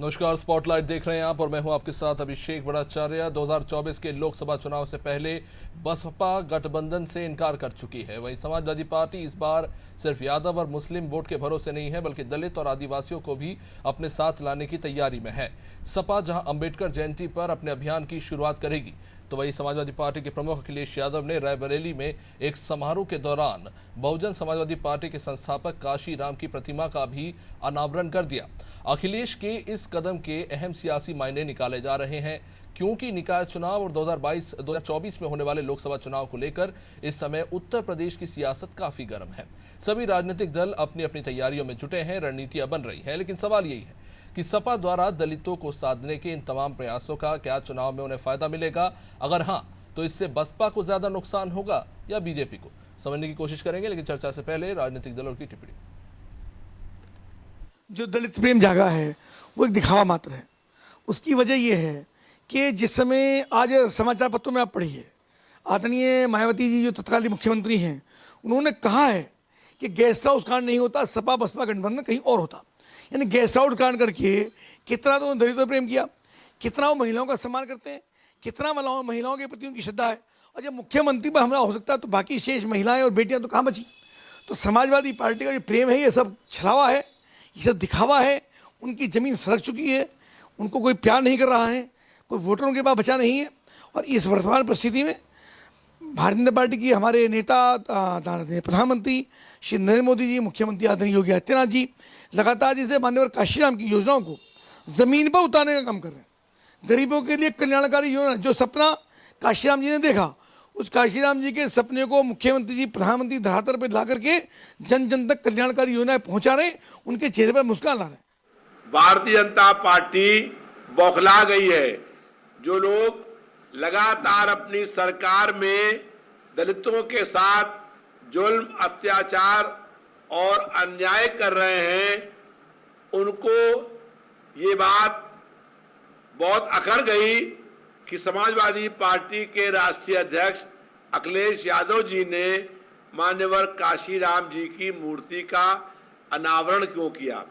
नमस्कार, स्पॉटलाइट देख रहे हैं आप और मैं हूं आपके साथ अभिषेक भट्टाचार्य। 2024 के लोकसभा चुनाव से पहले बसपा गठबंधन से इनकार कर चुकी है। वहीं समाजवादी पार्टी इस बार सिर्फ यादव और मुस्लिम वोट के भरोसे नहीं है, बल्कि दलित और आदिवासियों को भी अपने साथ लाने की तैयारी में है। सपा जहां अंबेडकर जयंती पर अपने अभियान की शुरुआत करेगी, तो वहीं समाजवादी पार्टी के प्रमुख अखिलेश यादव ने रायबरेली में एक समारोह के दौरान बहुजन समाजवादी पार्टी के संस्थापक काशी राम की प्रतिमा का भी अनावरण कर दिया। अखिलेश के इस कदम के अहम सियासी मायने निकाले जा रहे हैं, क्योंकि निकाय चुनाव और 2024 में होने वाले लोकसभा चुनाव को लेकर इस समय उत्तर प्रदेश की सियासत काफी गर्म है। सभी राजनीतिक दल अपनी अपनी तैयारियों में जुटे हैं, रणनीतियां बन रही है, लेकिन सवाल यही है कि सपा द्वारा दलितों को साधने के इन तमाम प्रयासों का क्या चुनाव में उन्हें फायदा मिलेगा? अगर हाँ, तो इससे बसपा को ज्यादा नुकसान होगा या बीजेपी को? समझने की कोशिश करेंगे, लेकिन चर्चा से पहले राजनीतिक दलों की टिप्पणी। जो दलित प्रेम जागा है वो एक दिखावा मात्र है। उसकी वजह यह है कि जिस समय आज समाचार पत्रों में आप पढ़िए, आदरणीय मायावती जी जो तत्कालीन मुख्यमंत्री हैं, उन्होंने कहा है कि गेस्ट हाउस कांड नहीं होता, सपा बसपा गठबंधन कहीं और होता। यानी गेस्ट हाउस कांड करके कितना तो दलितों प्रेम किया, कितना वो महिलाओं का सम्मान करते हैं, कितना महिलाओं के प्रति उनकी श्रद्धा है। और जब मुख्यमंत्री पर हमला हो सकता है तो बाकी शेष महिलाएं और बेटियां तो कहाँ बची? तो समाजवादी पार्टी का जो प्रेम है ये सब छलावा है, ये सब दिखावा है। उनकी ज़मीन सड़क चुकी है, उनको कोई प्यार नहीं कर रहा है, कोई वोटरों के पास बचा नहीं है। और इस वर्तमान परिस्थिति में भारतीय जनता पार्टी की हमारे नेता प्रधानमंत्री श्री नरेंद्र मोदी जी, मुख्यमंत्री आदरणीय योगी आदित्यनाथ जी लगातार जैसे मान्यवर काशीराम की योजनाओं को ज़मीन पर उतारने का काम कर रहे हैं। गरीबों के लिए कल्याणकारी योजना, जो सपना काशीराम जी ने देखा, उस काशीराम जी के सपने को मुख्यमंत्री जी, प्रधानमंत्री धरातल पर ला करके जन जन तक कल्याणकारी योजनाएं पहुंचा रहे, उनके चेहरे पर मुस्कान ला रहे। भारतीय जनता पार्टी बौखला गई है। जो लोग लगातार अपनी सरकार में दलितों के साथ जुल्म, अत्याचार और अन्याय कर रहे हैं, उनको ये बात बहुत अखर गई कि समाजवादी पार्टी के राष्ट्रीय अध्यक्ष अखिलेश यादव जी ने मान्यवर काशीराम जी की मूर्ति का अनावरण क्यों किया।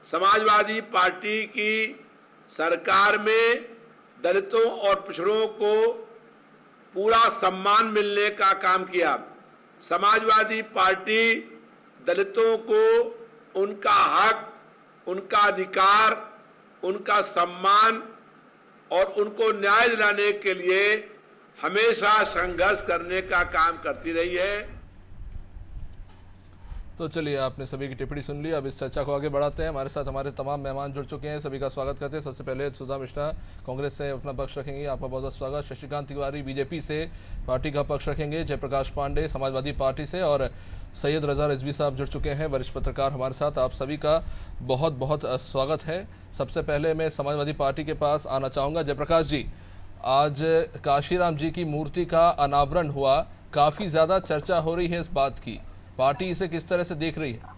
समाजवादी पार्टी की सरकार में दलितों और पिछड़ों को पूरा सम्मान मिलने का काम किया। समाजवादी पार्टी दलितों को उनका हक, उनका अधिकार, उनका सम्मान और उनको न्याय दिलाने के लिए हमेशा संघर्ष करने का काम करती रही है। तो चलिए, आपने सभी की टिप्पणी सुन ली। अब इस चर्चा को आगे बढ़ाते हैं। हमारे साथ हमारे तमाम मेहमान जुड़ चुके हैं, सभी का स्वागत करते हैं। सबसे पहले सुधा मिश्रा कांग्रेस से अपना पक्ष रखेंगे, आपका बहुत बहुत स्वागत। शशिकांत तिवारी बीजेपी से पार्टी का पक्ष रखेंगे, जयप्रकाश पांडे समाजवादी पार्टी से, और सैयद रजा रिजवी साहब जुड़ चुके हैं, वरिष्ठ पत्रकार हमारे साथ। आप सभी का बहुत बहुत स्वागत है। सबसे पहले मैं समाजवादी पार्टी के पास आना चाहूँगा। जयप्रकाश जी, आज काशीराम जी की मूर्ति का अनावरण हुआ, काफ़ी ज़्यादा चर्चा हो रही है इस बात की, पार्टी इसे किस तरह से देख रही है?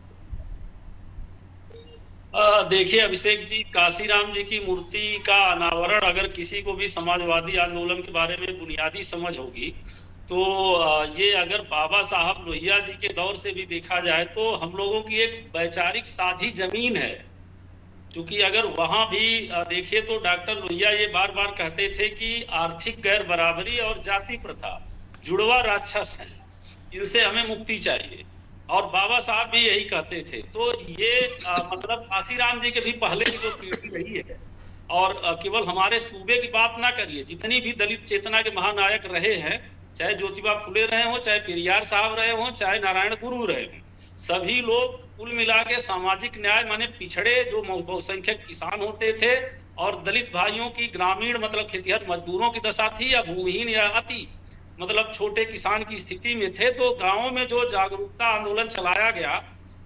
देखिए अभिषेक जी, काशीराम जी की मूर्ति का अनावरण, अगर किसी को भी समाजवादी आंदोलन के बारे में बुनियादी समझ होगी तो ये अगर बाबा साहब लोहिया जी के दौर से भी देखा जाए तो हम लोगों की एक वैचारिक साझी जमीन है। क्योंकि अगर वहां भी देखिए तो डॉक्टर लोहिया ये बार बार कहते थे कि आर्थिक गैर बराबरी और जाति प्रथा जुड़वा राक्षस है, इनसे हमें मुक्ति चाहिए, और बाबा साहब भी यही कहते थे। तो ये मतलब काशीराम जी के भी पहले की जो पीढ़ी रही है, और केवल हमारे सूबे की बात ना करिए, जितनी भी दलित चेतना के महानायक रहे हैं, चाहे ज्योतिबा फुले रहे हों, चाहे पेरियार साहब रहे हों, चाहे नारायण गुरु रहे हों, सभी लोग कुल मिला के सामाजिक न्याय माने पिछड़े जो बहुसंख्यक किसान होते थे और दलित भाइयों की ग्रामीण मतलब खेतिहर मजदूरों की दशा थी, या भूमिहीन या अति मतलब छोटे किसान की स्थिति में थे। तो गांवों में जो जागरूकता आंदोलन चलाया गया,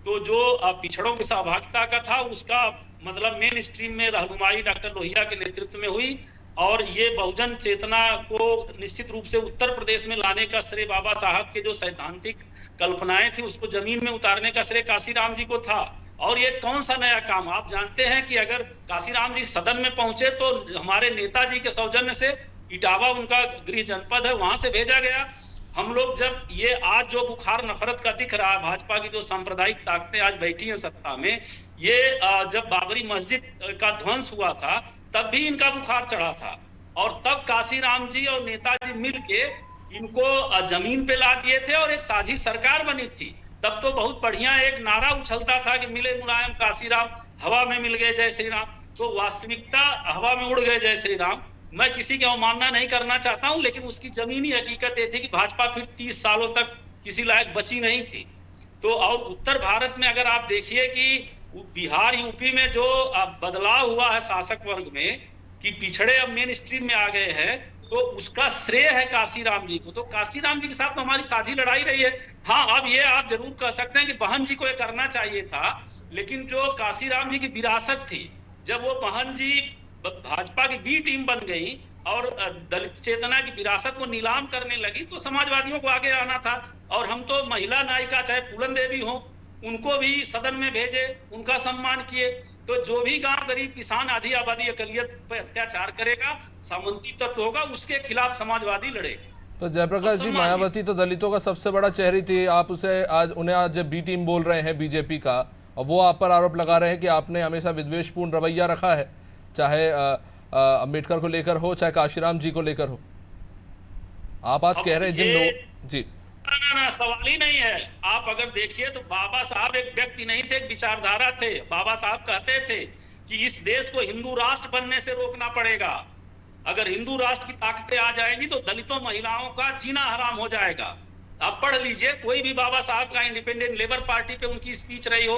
तो जो पिछड़ों की सहभागिता का था, उसका मतलब मेन स्ट्रीम में रहनुमाई डॉक्टर लोहिया के नेतृत्व में हुई, और ये बहुजन चेतना को निश्चित रूप से उत्तर प्रदेश में लाने का श्रेय बाबा साहब के जो सैद्धांतिक कल्पनाएं थी उसको जमीन में उतारने का श्रेय काशीराम जी को था। और ये कौन सा नया काम, आप जानते हैं कि अगर काशीराम जी सदन में पहुंचे तो हमारे नेताजी के सौजन्य से इटावा उनका गृह जनपद है, वहां से भेजा गया हम लोग जब ये आज जो बुखार नफरत का दिख रहा है, भाजपा की जो सांप्रदायिक ताकतें आज बैठी हैं सत्ता में, ये जब बाबरी मस्जिद का ध्वंस हुआ था तब भी इनका बुखार चढ़ा था, और तब काशीराम जी और नेताजी मिलके इनको जमीन पे ला दिए थे और एक साझी सरकार बनी थी। तब तो बहुत बढ़िया एक नारा उछलता था कि मिले मुलायम काशीराम, हवा में मिल गए जय श्री राम। तो वास्तविकता हवा में उड़ गए जय श्री राम। मैं किसी की अवमानना नहीं करना चाहता हूं, लेकिन उसकी जमीनी हकीकत ये थी कि भाजपा फिर 30 सालों तक किसी लायक बची नहीं थी। तो और उत्तर भारत में अगर आप देखिए कि बिहार यूपी में जो बदलाव हुआ है शासक वर्ग में, कि पिछड़े अब मेन स्ट्रीम में आ गए हैं, तो उसका श्रेय है काशीराम जी को। तो काशीराम जी के साथ तो हमारी साझी लड़ाई रही है। हाँ, अब ये आप जरूर कह सकते हैं कि बहन जी को ये करना चाहिए था, लेकिन जो काशीराम जी की विरासत थी, जब वो बहन जी भाजपा की बी टीम बन गई और दलित चेतना की विरासत को नीलाम करने लगी, तो समाजवादियों को आगे आना था। और हम तो महिला नायिका चाहे फूलन देवी हो, उनको भी सदन में भेजे, उनका सम्मान किए। तो जो भी गांव गरीब किसान आधी आबादी अकलियत पर अत्याचार करेगा, सामंती तत्व होगा, उसके खिलाफ समाजवादी लड़े। तो जयप्रकाश जी, मायावती तो दलितों का सबसे बड़ा चेहरा थी, आप उसे आज उन्हें आज बी टीम बोल रहे हैं बीजेपी का, और वो आप पर आरोप लगा रहे हैं कि आपने हमेशा विद्वेषपूर्ण रवैया रखा है, चाहे अम्बेडकर को लेकर हो, चाहे काशीराम जी को लेकर हो। आप आज कह रहे हैं जिन लोग जी ना, सवाल ही नहीं है। आप अगर देखिए तो बाबा साहब एक व्यक्ति नहीं थे, एक विचारधारा थे। बाबा साहब कहते थे कि इस देश को हिंदू राष्ट्र बनने से रोकना पड़ेगा। अगर हिंदू राष्ट्र की ताकतें आ जाएंगी तो दलितों महिलाओं का जीना हराम हो जाएगा। आप पढ़ लीजिए, कोई भी बाबा साहब का इंडिपेंडेंट लेबर पार्टी पे उनकी स्पीच रही हो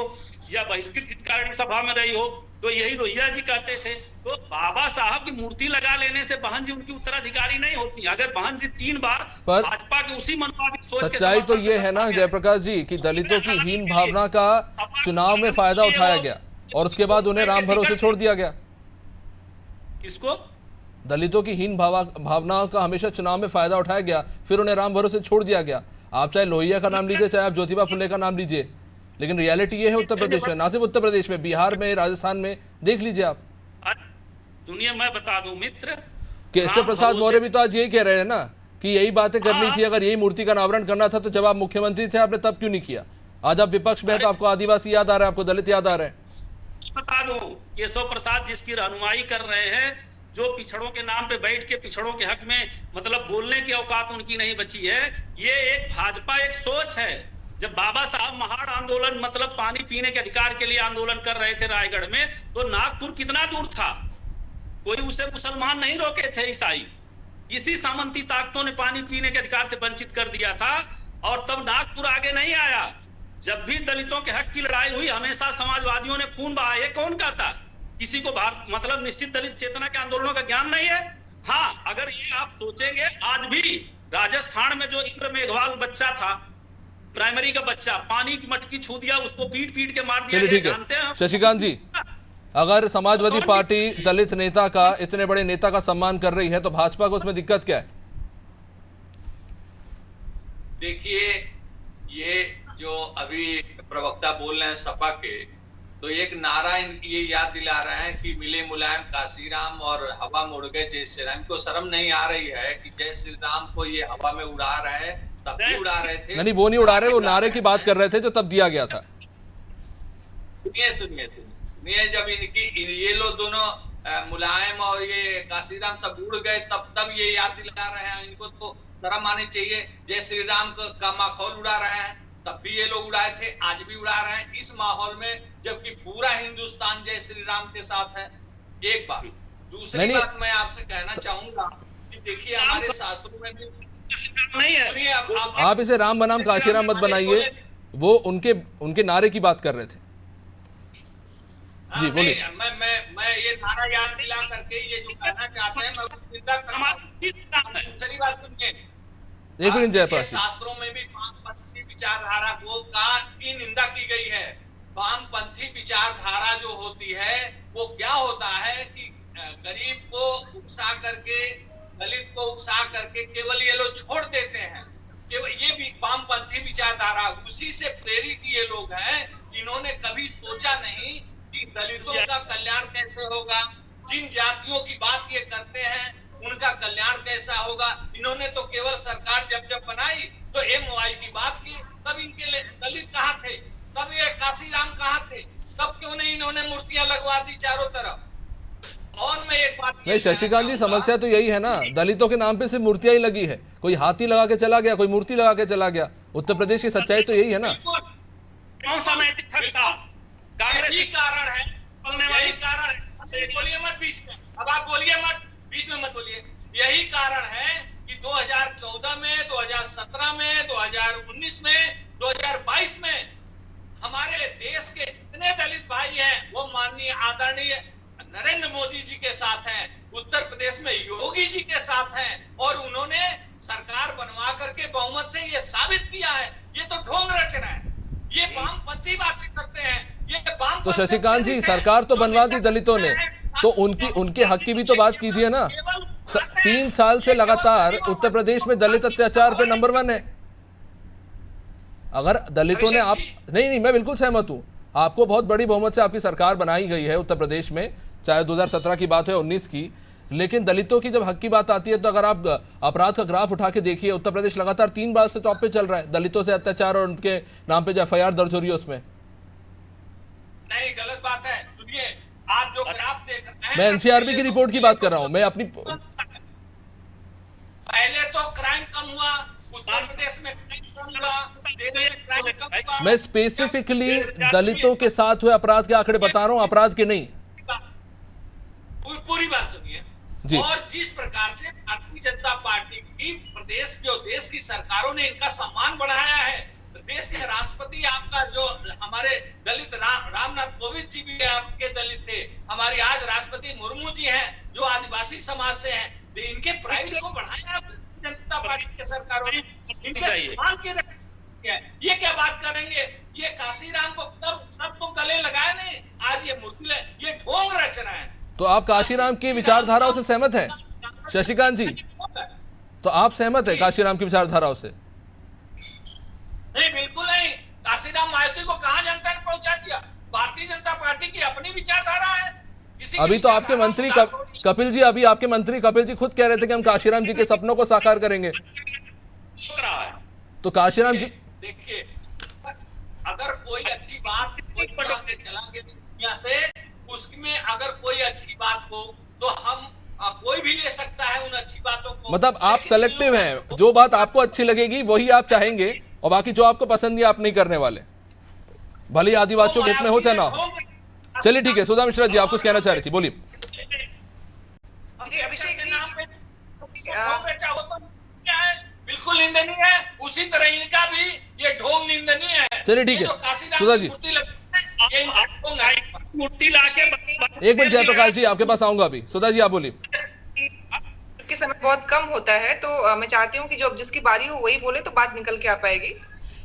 या बहिष्कृत हितकारिणी सभा में रही हो, तो यही लोहिया जी कहते थे। तो बाबा साहब की मूर्ति लगा लेने से बहन जी उनकी उत्तराधिकारी नहीं होती। अगर बहन जी 3 बार भाजपा के उसी मनवादी सोच के सच्चाई तो ये है ना जयप्रकाश जी कि दलितों की हीन भावना का चुनाव में फायदा उठाया गया और उसके बाद उन्हें राम भरोसे छोड़ दिया गया। किसको? दलितों की हीन भावनाओं का हमेशा चुनाव में फायदा उठाया गया, फिर उन्हें राम भरोसे छोड़ दिया गया। आप चाहे लोहिया का नाम लीजिए, चाहे आप ज्योतिबा फुले का नाम लीजिए, लेकिन रियलिटी ये है उत्तर प्रदेश में, ना सिर्फ उत्तर प्रदेश में, बिहार में, राजस्थान में, देख लीजिए आप। दुनिया मैं बता दूं मित्र, केशव प्रसाद मौर्य भी तो आज यही कह रहे हैं ना कि यही बातें करनी थी, अगर यही मूर्ति का अनावरण करना था तो जब आप मुख्यमंत्री थे आपने तब क्यों नहीं किया। आज आप विपक्ष में है तो आपको आदिवासी याद आ रहा है, आपको दलित याद आ रहे हैं। बता दूं, केशव प्रसाद जिसकी रहनुमाई कर रहे हैं, जो पिछड़ों के नाम पे बैठ के पिछड़ों के हक में मतलब बोलने की औकात उनकी नहीं बची है। ये एक भाजपा एक सोच है। जब बाबा साहब महाड़ आंदोलन मतलब पानी पीने के अधिकार के लिए आंदोलन कर रहे थे रायगढ़ में, तो नागपुर कितना दूर था, कोई उसे मुसलमान नहीं रोके थे, ईसाई। इसी सामंती ताकतों ने पानी पीने के अधिकार से वंचित कर दिया था, और तब नागपुर आगे नहीं आया। जब भी दलितों के हक की लड़ाई हुई, हमेशा समाजवादियों ने खून बहाया। कौन कहता? किसी को भारत मतलब निश्चित दलित चेतना के आंदोलनों का ज्ञान नहीं है। हाँ, अगर ये आप सोचेंगे, आज भी राजस्थान में जो इंद्र मेघवाल बच्चा था, प्राइमरी का बच्चा, पानी की मटकी छू दिया, उसको पीट पीट के मार दिया। ठीक है शशिकांत जी, अगर समाजवादी पार्टी दलित नेता का, इतने बड़े नेता का सम्मान कर रही है तो भाजपा को उसमें दिक्कत क्या है? देखिए, ये जो अभी प्रवक्ता बोल रहे हैं सपा के, तो एक नारा ये याद दिला रहे हैं कि मिले मुलायम काशीराम और हवा मुड़ गए जय श्री राम। को शर्म नहीं आ रही है कि जय श्री राम को ये हवा में उड़ा रहे हैं? तब भी उड़ा रहे थे। नहीं, वो नहीं उड़ा रहे, वो नारे की बात कर रहे थे जो तब दिया गया था। सुनिए, जब इनकी ये लोग दोनों मुलायम और ये काशीराम सब उड़ गए, तब ये याद दिला रहे हैं। इनको तो शर्म आनी चाहिए। जय श्री राम का माहौल उड़ा रहे हैं, तब भी ये लोग उड़ाए थे, आज भी उड़ा रहे हैं इस माहौल में, जबकि पूरा हिंदुस्तान जय श्री राम के साथ है। एक बात। दूसरी बात मैं आपसे कहना चाहूंगा कि देखिए, हमारे शास्त्रों में भी नहीं है। आप इसे राम बनाम काशीराम मत बनाइए, वो उनके नारे की बात कर रहे थे। जी बोलिए। मैं ये नारा याद दिला करके ये जो कहना चाहते हैं, मैं चिंता करता हूं। दूसरी बात सुनिए, एक मिनट जयप्रकाश, शास्त्रों में भी वामपंथी विचारधारा की निंदा की गई है। वामपंथी विचारधारा जो होती है, वो क्या होता है कि गरीब को उकसा करके, दलित को उकसा करके केवल ये लोग छोड़ देते हैं। केवल ये भी वामपंथी विचारधारा, उसी से प्रेरित ये लोग हैं। इन्होंने कभी सोचा नहीं कि दलितों का कल्याण कैसे होगा। जिन जातियों की बात ये करते हैं, उनका कल्याण कैसा होगा। इन्होंने तो केवल सरकार जब बनाई तो MOI की बात की, तब इनके दलित कहाँ थे, तब ये काशीराम कहाँ थे, तब क्यों नहीं इन्होंने मूर्तियां लगवा दी चारों तरफ। और मैं एक बात नहीं शशिकांत जी, समस्या तो यही है ना, दलितों के नाम पे सिर्फ मूर्तियां ही लगी है, कोई हाथी लगा के चला गया, कोई मूर्ति लगा के चला गया। उत्तर प्रदेश की सच्चाई तो यही है ना। कौन सा नैतिक था? कांग्रेस यही कारण है, यही कारण है। बोलिए मत बीच में, अब आप बोलिए मत, बीच में मत बोलिए। यही कारण है कि 2014 में, 2017 में, 2019 में, 2022 में हमारे देश के जितने दलित भाई हैं वो माननीय आदरणीय नरेंद्र मोदी जी के साथ हैं, उत्तर प्रदेश में योगी जी के साथ हैं, और उन्होंने सरकार बनवा करके बहुमत से ये साबित किया है। ये तो ढोंग रचना है, ये वामपंथी बातें करते हैं, ये वाम। तो शशिकांत जी, सरकार तो बनवा दी दलितों ने, तो उनके हक की भी तो बात कीजिए ना। 3 साल से लगातार उत्तर प्रदेश में दलित अत्याचार पे नंबर 1 है। अगर दलितों ने आप नहीं, मैं बिल्कुल सहमत हूं, आपको बहुत बड़ी बहुमत से आपकी सरकार बनाई गई है उत्तर प्रदेश में, चाहे 2017 की बात है 19 की, लेकिन दलितों की जब हक की बात आती है तो अगर आप अपराध का ग्राफ उठा के देखिए, उत्तर प्रदेश लगातार 3 बार से टॉप पे चल रहा है दलितों से अत्याचार और उनके नाम पे जो FIR दर्ज हो रही है उसमें। नहीं, गलत बात है। सुनिए, आप जो ग्राफ देख रहे हैं, मैं NCRB की रिपोर्ट की बात कर रहा हूं, मैं अपनी। पहले तो क्राइम कम हुआ, उत्तर प्रदेश में क्राइम कम हुआ, देश में क्राइम कम हुआ। मैं स्पेसिफिकली दलितों के साथ हुए अपराध के आंकड़े बता रहा हूं, अपराध के नहीं। पूरी बात सुनिए जी। और जिस प्रकार से भारतीय जनता पार्टी की प्रदेश जो देश की सरकारों ने इनका सम्मान बढ़ाया है, देश के राष्ट्रपति आपका जो हमारे दलित रामनाथ कोविंद जी भी आपके दलित थे, हमारी आज राष्ट्रपति मुर्मू जी हैं जो आदिवासी समाज से हैं, इनके प्राइड को बढ़ाया जनता पार्टी के सरकारों ने, इनके सम्मान की रक्षा। ये क्या बात करेंगे, ये काशीराम को तब तो गले लगाए नहीं, आज ये मूर्ति, ये ढोंग रचना है। तो आप काशीराम की विचारधाराओं से सहमत हैं शशिकांत जी? तो आप सहमत हैं काशीराम की विचारधाराओं से? नहीं, बिल्कुल नहीं। काशीराम मायावती को कहां जनता ने पहुंचा दिया? भारतीय जनता पार्टी की अपनी विचारधारा है। अभी तो आपके मंत्री कपिल जी, अभी आपके मंत्री कपिल जी खुद कह रहे थे कि हम काशीराम जी के सपनों को साकार करेंगे। तो काशीराम जी, देखिए, अगर कोई अच्छी बात चला गया दुनिया से, उसमें अगर कोई अच्छी बात हो तो हम कोई भी ले सकता है उन अच्छी बातों को। मतलब आप सेलेक्टिव हैं, जो बात आपको अच्छी लगेगी वही आप चाहेंगे, और बाकी जो आपको पसंद नहीं आप नहीं करने वाले, भले आदिवासियों के हित में हो चाहे ना हो। चलिए ठीक है, सुधा मिश्रा जी आप कुछ कहना चाह रही थी, बोलिए। अभिषेक के नाम पे बिल्कुल निंदनीय है, उसी तरह इनका भी ये ढोंग निंदनीय है। चलिए ठीक है सुधा जी, मूर्ति लाके एक मिनट जयप्रकाश जी आपके पास आऊंगा अभी। सुधा जी आप बोलिए। कि समय बहुत कम होता है तो मैं चाहती हूँ कि जो जिसकी बारी हो वही बोले तो बात निकल के आ पाएगी।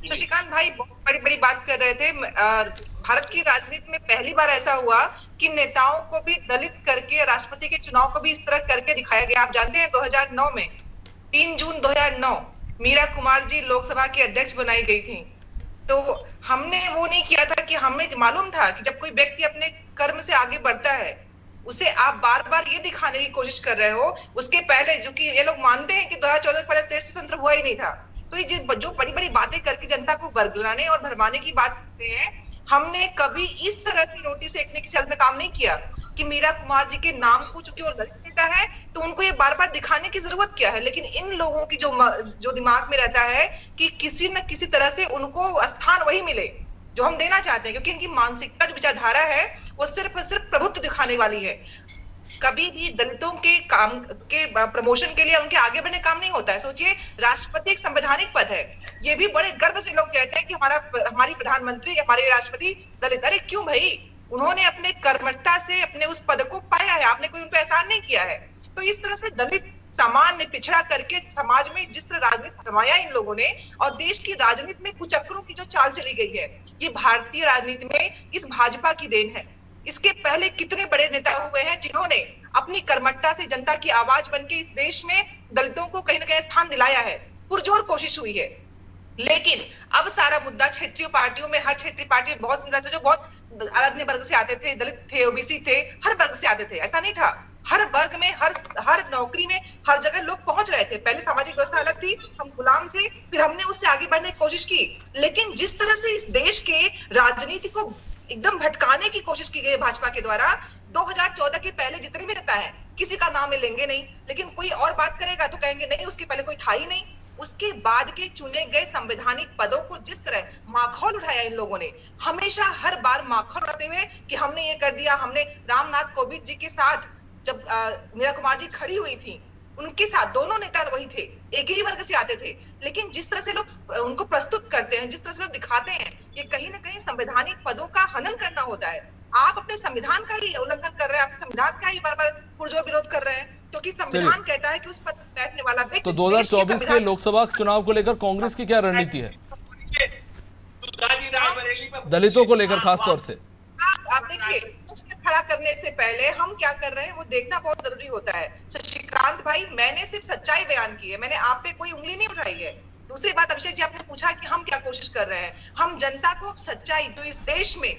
शशिकांत भाई बहुत बड़ी बड़ी बात कर रहे थे। भारत की राजनीति में पहली बार ऐसा हुआ कि नेताओं को भी दलित करके राष्ट्रपति के चुनाव को भी इस तरह करके दिखाया गया। आप जानते हैं 2009 में 3 जून 2009 मीरा कुमार जी लोकसभा की अध्यक्ष बनाई गई थी। तो हमने वो नहीं किया था कि हमें मालूम था कि जब कोई व्यक्ति अपने कर्म से आगे बढ़ता है उसे आप बार बार ये दिखाने की कोशिश कर रहे हो। उसके पहले जो कि ये लोग मानते हैं कि 2014 से पहले देश स्वतंत्र हुआ ही नहीं था, तो ये जो बड़ी बड़ी बातें करके जनता को बरगलाने और भरमाने की बात करते हैं, हमने कभी इस तरह की रोटी सेकने की चल में काम नहीं किया कि मीरा कुमार जी के नाम को चूंकि वो दलित नेता है तो उनको ये बार बार दिखाने की जरूरत क्या है। लेकिन इन लोगों की जो दिमाग में रहता है कि किसी न किसी तरह से उनको स्थान वही मिले जो हम देना चाहते हैं, क्योंकि इनकी मानसिकता जो विचारधारा है वो सिर्फ प्रभुत्व दिखाने वाली है। कभी भी दलितों के काम के प्रमोशन के लिए उनके आगे बढ़ने काम नहीं होता है। सोचिए, राष्ट्रपति एक संवैधानिक पद है, ये भी बड़े गर्व से लोग कहते हैं कि हमारी प्रधानमंत्री हमारे राष्ट्रपति दलित। अरे क्यों भाई, उन्होंने अपने कर्मठता से अपने उस पद को पाया है, आपने कोई उन पर एहसान नहीं किया है। तो इस तरह से दलित सामान्य पिछड़ा करके समाज में जिस तरह राजनीति फरमाया इन लोगों ने, और देश की राजनीति में कुचक्रों की जो चाल चली गई है, ये भारतीय राजनीति में इस भाजपा की देन है। इसके पहले कितने बड़े नेता हुए हैं जिन्होंने अपनी कर्मठता से जनता की आवाज बनके इस देश में दलितों को कहीं ना कहीं स्थान दिलाया है। पुरजोर कोशिश हुई है, लेकिन अब सारा मुद्दा क्षेत्रीय पार्टियों में, हर क्षेत्रीय पार्टी में बहुत जो बहुत अराधनीय वर्ग से आते थे, दलित थे, ओबीसी थे, हर वर्ग से आते थे, ऐसा नहीं था। हर वर्ग में, हर नौकरी में, हर जगह लोग पहुंच रहे थे। पहले सामाजिक व्यवस्था अलग थी, हम गुलाम थे, फिर हमने उससे आगे बढ़ने की कोशिश की। लेकिन जिस तरह से इस देश के राजनीति को एकदम भटकाने की कोशिश की गई भाजपा के द्वारा, 2014 के पहले जितने भी नेता हैं, किसी का नाम लेंगे नहीं, लेकिन कोई और बात करेगा तो कहेंगे नहीं, उसके पहले कोई था ही नहीं। उसके बाद के चुने गए संवैधानिक पदों को जिस तरह माखौल उठाया इन लोगों ने, हमेशा हर बार माखौल उठाते हुए कि हमने ये कर दिया, हमने रामनाथ कोविंद जी के साथ जब मीरा कुमार जी खड़ी हुई थी, उनके साथ दोनों नेता वही थे, एक ही वर्ग से आते थे। लेकिन जिस तरह से लोग उनको प्रस्तुत करते हैं, जिस तरह से लोग दिखाते हैं, ये कहीं ना कहीं संवैधानिक पदों का हनन करना होता है। आप अपने संविधान का ही उल्लंघन कर रहे हैं, आप संविधान का ही बार बार पुरजोर विरोध कर रहे हैं, क्योंकि संविधान कहता है कि उस पद पर बैठने वाला व्यक्ति। तो 2024 के लोकसभा चुनाव को लेकर कांग्रेस की क्या रणनीति है, दलितों को लेकर खास तौर से? आप देखिए, खड़ा करने से पहले हम क्या कर रहे हैं वो देखना बहुत जरूरी होता है। शशिकांत भाई, मैंने सिर्फ सच्चाई बयान की है, मैंने आप पे कोई उंगली नहीं उठाई है। दूसरी बात, अभिषेक जी आपने पूछा कि हम क्या कोशिश कर रहे हैं। हम जनता को सच्चाई, जो इस देश में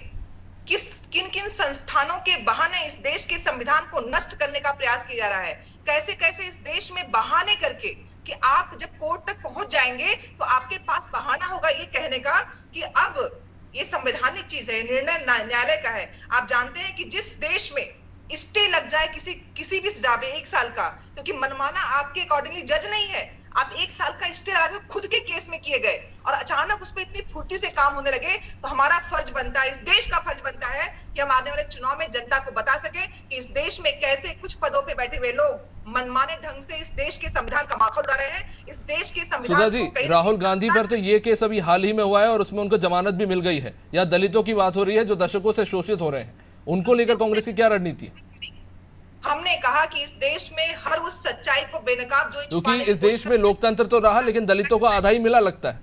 किन किन संस्थानों के बहाने इस देश के संविधान को नष्ट करने का प्रयास किया जा रहा है, कैसे कैसे इस देश में बहाने करके कि आप जब कोर्ट तक पहुंच जाएंगे तो आपके पास बहाना होगा ये कहने का कि अब ये संवैधानिक चीज है, निर्णय न्यायालय का है। आप जानते हैं कि जिस देश में स्टे लग जाए किसी भी सजा पे 1 साल का, क्योंकि मनमाना आपके अकॉर्डिंगली जज नहीं है, आप 1 साल का स्टे लगा दो, खुद के केस में किए गए और अचानक उस पर इतनी फुर्ती से काम होने लगे, तो हमारा फर्ज बनता है, इस देश का फर्ज बनता है कि हम आने वाले चुनाव में जनता को बता सके कि इस देश में कैसे कुछ पदों पे बैठे हुए लोग मनमाने ढंग से इस देश के संविधान का माखौल उड़ा रहे हैं। इस देश के सुधा संविधान जी, को राहुल गांधी पर तो ये केस अभी हाल ही में हुआ है और उसमें उनको जमानत भी मिल गई है। या दलितों की बात हो रही है जो दशकों से शोषित हो रहे हैं, उनको लेकर कांग्रेस की क्या रणनीति है? हमने कहा कि इस देश में हर उस सच्चाई को बेनकाब जो क्योंकि इस देश में लोकतंत्र तो रहा लेकिन दलितों को आधा ही मिला लगता है।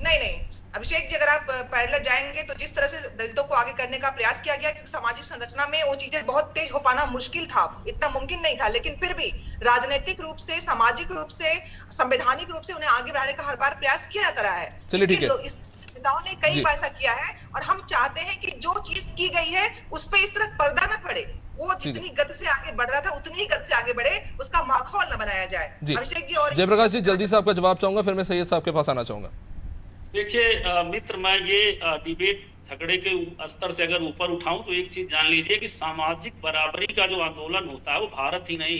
नहीं, अभिषेक जी, अगर आप पैरेलल जाएंगे तो जिस तरह से दलितों को आगे करने का प्रयास किया गया, क्योंकि सामाजिक संरचना में वो चीजें बहुत तेज हो पाना मुश्किल था, इतना मुमकिन नहीं था, लेकिन फिर भी राजनीतिक रूप से, सामाजिक रूप से, संवैधानिक रूप से उन्हें आगे बढ़ाने का हर बार प्रयास किया जाता रहा है। चलिए ठीक है, नेताओं ने कई बार ऐसा किया है और हम चाहते हैं कि जो चीज की गई है उस पर इस तरह पर्दा न पड़े। वो जितनी गति से आगे बढ़ रहा था उतनी ही गति से आगे बढ़े, उसका माहौल न बनाया जाए। अभिषेक जी और जयप्रकाश जी, जल्दी से आपका जवाब चाहूंगा, फिर मैं सैयद साहब के पास आना चाहूंगा। देखिए मित्र, मैं ये डिबेट झगड़े के स्तर से अगर ऊपर उठाऊं तो एक चीज जान लीजिए कि सामाजिक बराबरी का जो आंदोलन होता है वो भारत ही नहीं,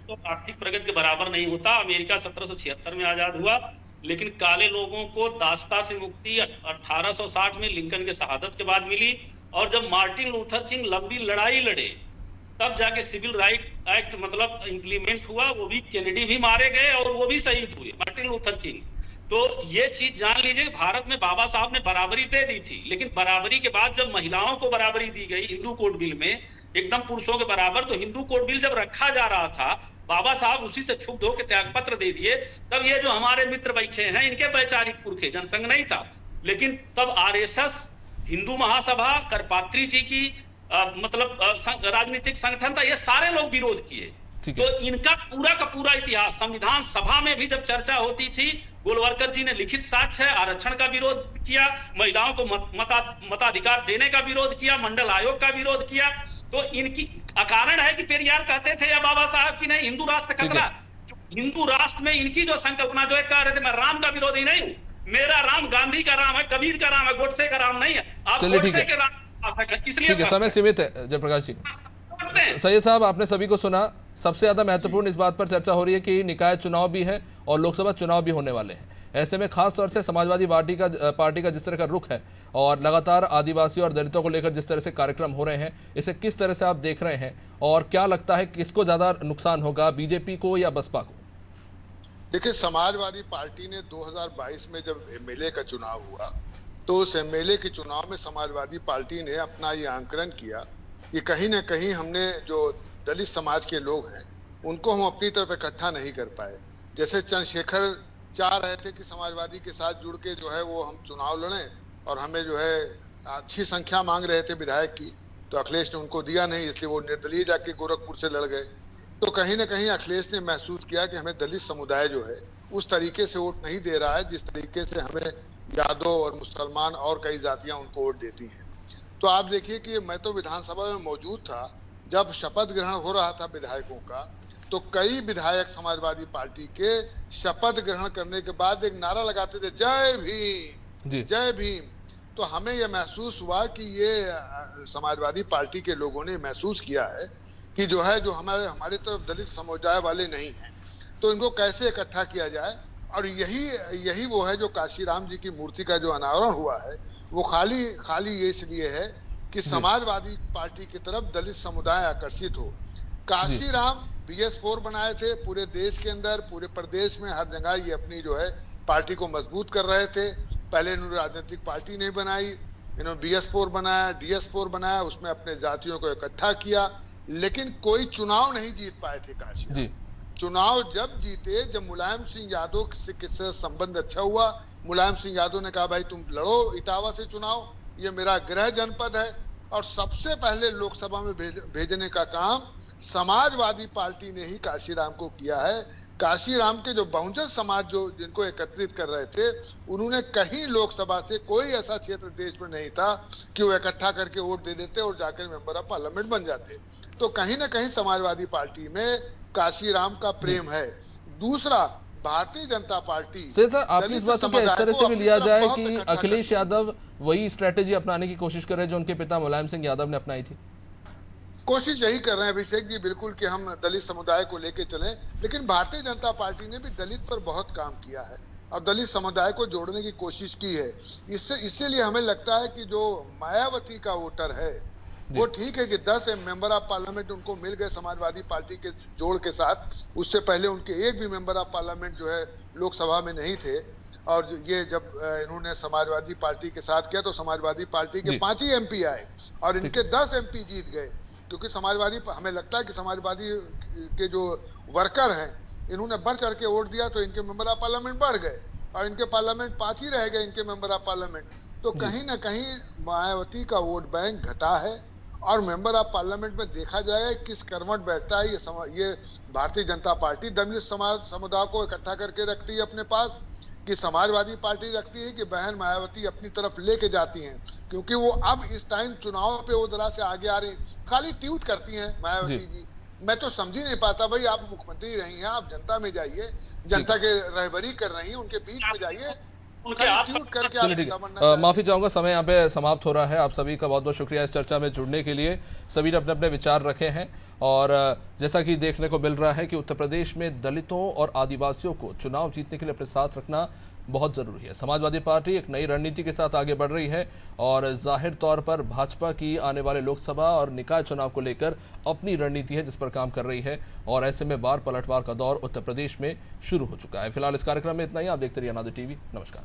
तो आर्थिक प्रगति के बराबर नहीं होता। अमेरिका 1776 में आजाद हुआ, लेकिन काले लोगों को दास्ता से मुक्ति 1860 में लिंकन के शहादत के बाद मिली, और जब मार्टिन लूथर किंग लंबी लड़ाई लड़े तब जाके सिविल राइट एक्ट मतलब इंप्लीमेंट हुआ। वो भी केनेडी भी मारे गए और वो भी शहीद हुए, मार्टिन लूथर किंग। तो ये चीज जान लीजिए, भारत में बाबा साहब ने बराबरी दे दी थी, लेकिन बराबरी के बाद जब महिलाओं को बराबरी दी गई हिंदू कोड बिल में एकदम पुरुषों के बराबर, तो हिंदू कोड बिल जब रखा जा रहा था, बाबा साहब उसी से क्षुब्ध होकर त्याग पत्र दे दिए। तब ये जो हमारे मित्र बैठे हैं, इनके वैचारिक पुरखे, जनसंघ नहीं था, लेकिन तब आरएसएस, हिंदू महासभा, करपात्री जी की मतलब राजनीतिक संगठन था, ये सारे लोग विरोध किए। तो इनका पूरा का पूरा इतिहास संविधान सभा में भी जब चर्चा होती थी, गोलवलकर जी ने लिखित साक्ष्य है, आरक्षण का विरोध किया, महिलाओं को मताधिकार देने का विरोध किया, मंडल आयोग का विरोध किया। तो इनकी कारण है कि पेरियार कहते थे या बाबा साहब की नहीं, हिंदू राष्ट्र खतरा। हिंदू राष्ट्र में इनकी जो संकल्पना, जो एक कह रहे थे मैं राम का विरोधी नहीं हूँ, मेरा राम गांधी का राम है, कबीर का राम है, गोडसे का राम नहीं है। आप गोडसे के राम, इसलिए समय सीमित है जयप्रकाश जी। सैयद साहब, आपने सभी को सुना। सबसे ज्यादा महत्वपूर्ण इस बात पर चर्चा हो रही है कि निकाय चुनाव भी है और लोकसभा चुनाव भी होने वाले हैं। ऐसे में खास तौर से समाजवादी पार्टी का जिस तरह का रुख है और लगातार आदिवासी और दलितों को लेकर जिस तरह से कार्यक्रम हो रहे हैं, इसे किस तरह से आप देख रहे हैं और क्या लगता है किसको ज्यादा नुकसान होगा, बीजेपी को या बसपा को? देखिए, समाजवादी पार्टी ने 2022 में जब एमएलए का चुनाव हुआ तो उस एमएलए के चुनाव में समाजवादी पार्टी ने अपना ये आंकलन किया कि कहीं ना कहीं हमने जो दलित समाज के लोग हैं उनको हम अपनी तरफ इकट्ठा नहीं कर पाए। जैसे चंद्रशेखर चाह रहे थे कि समाजवादी के साथ जुड़ के जो है वो हम चुनाव लड़ें और हमें जो है अच्छी संख्या मांग रहे थे विधायक की, तो अखिलेश ने उनको दिया नहीं, इसलिए वो निर्दलीय जाके गोरखपुर से लड़ गए। तो कहीं ना कहीं अखिलेश ने महसूस किया कि हमें दलित समुदाय जो है उस तरीके से वोट नहीं दे रहा है जिस तरीके से हमें यादव और मुसलमान और कई जातियां उनको वोट देती हैं। तो आप देखिए कि मैं तो विधानसभा में मौजूद था, जब शपथ ग्रहण हो रहा था विधायकों का, तो कई विधायक समाजवादी पार्टी के शपथ ग्रहण करने के बाद एक नारा लगाते थे, जय भीम, जय भीम। तो हमें यह महसूस हुआ कि ये समाजवादी पार्टी के लोगों ने महसूस किया है कि जो है, जो हमारे तरफ दलित समुदाय वाले नहीं हैं, तो इनको कैसे इकट्ठा किया जाए। और यही वो है जो काशीराम जी की मूर्ति का जो अनावरण हुआ है, वो खाली ये इसलिए है कि समाजवादी पार्टी की तरफ दलित समुदाय आकर्षित हो। काशीराम BS4 बनाए थे पूरे देश के अंदर, पूरे प्रदेश में, हर जगह ये अपनी जो है पार्टी को मजबूत कर रहे थे। पहले इन्होंने राजनीतिक पार्टी नहीं बनाई, इन्होंने BS4 बनाया, DS4 बनाया, उसमें अपने जातियों को इकट्ठा किया, लेकिन कोई चुनाव नहीं जीत पाए थे काशीराम। चुनाव जब जीते, जब मुलायम सिंह यादव से किससे संबंध अच्छा हुआ, मुलायम सिंह यादव ने कहा भाई तुम लड़ो इटावा से चुनाव, ये मेरा गृह जनपद है, और सबसे पहले लोकसभा में भेजने का काम समाजवादी पार्टी ने ही काशीराम को किया है। काशीराम के जो बहुजन समाज जो जिनको एकत्रित कर रहे थे, उन्होंने कहीं लोकसभा से कोई ऐसा क्षेत्र देश में नहीं था कि वो इकट्ठा करके वोट दे देते और जाकर मेंबर ऑफ पार्लियामेंट बन जाते। तो कहीं ना कहीं समाजवादी पार्टी में काशीराम का प्रेम है। दूसरा, भारतीय जनता पार्टी सर आपकी इस बात को इस तरह से भी लिया जाए कि अखिलेश यादव वही स्ट्रेटेजी अपनाने की कोशिश कर रहे हैं जो उनके पिता मुलायम सिंह यादव ने अपनाई थी? कोशिश यही कर रहे हैं अभिषेक जी, बिल्कुल, कि हम दलित समुदाय को लेके चलें, लेकिन भारतीय जनता पार्टी ने भी दलित पर बहुत काम किया है और दलित समुदाय को जोड़ने की कोशिश की है। इसीलिए हमें लगता है कि जो मायावती का वोटर है, वो ठीक है कि 10 मेंबर ऑफ पार्लियामेंट उनको मिल गए समाजवादी पार्टी के जोड़ के साथ। उससे पहले उनके एक भी मेंबर ऑफ पार्लियामेंट जो है लोकसभा में नहीं थे, और ये जब इन्होंने समाजवादी पार्टी के साथ किया तो समाजवादी पार्टी के 5 ही MP आए और इनके 10 MP जीत गए, क्योंकि समाजवादी, हमें लगता है कि समाजवादी के जो वर्कर हैं, इन्होंने बढ़ चढ़ के वोट दिया तो इनके मेंबर ऑफ पार्लियामेंट बढ़ गए और इनके पार्लियामेंट 5 ही रह गए, इनके मेंबर ऑफ पार्लियामेंट। तो कहीं ना कहीं मायावती का वोट बैंक घटा है और मेंबर ऑफ पार्लियामेंट में देखा जाए किस कर्मठ बैठता है। ये भारतीय जनता पार्टी दलित समुदाय को इकट्ठा करके रखती है अपने पास, कि समाजवादी पार्टी रखती है कि बहन मायावती अपनी तरफ लेके जाती हैं, क्योंकि वो अब इस टाइम चुनाव पे वो जरा से आगे आ रही, खाली ट्वीट करती हैं मायावती जी। मैं तो समझ ही नहीं पाता, भाई आप मुख्यमंत्री रही हैं, आप जनता में जाइए, जनता के रहबरी कर रही हैं, उनके बीच में जाइए, माफी चाहूंगा, समय यहाँ पे समाप्त हो रहा है। आप सभी का बहुत बहुत शुक्रिया इस चर्चा में जुड़ने के लिए। सभी ने अपने अपने विचार रखे हैं और जैसा कि देखने को मिल रहा है कि उत्तर प्रदेश में दलितों और आदिवासियों को चुनाव जीतने के लिए अपने साथ रखना बहुत ज़रूरी है। समाजवादी पार्टी एक नई रणनीति के साथ आगे बढ़ रही है और जाहिर तौर पर भाजपा की आने वाले लोकसभा और निकाय चुनाव को लेकर अपनी रणनीति है जिस पर काम कर रही है, और ऐसे में बार पलटवार का दौर उत्तर प्रदेश में शुरू हो चुका है। फिलहाल इस कार्यक्रम में इतना ही। आप देखते रहिए अनादि टीवी। नमस्कार।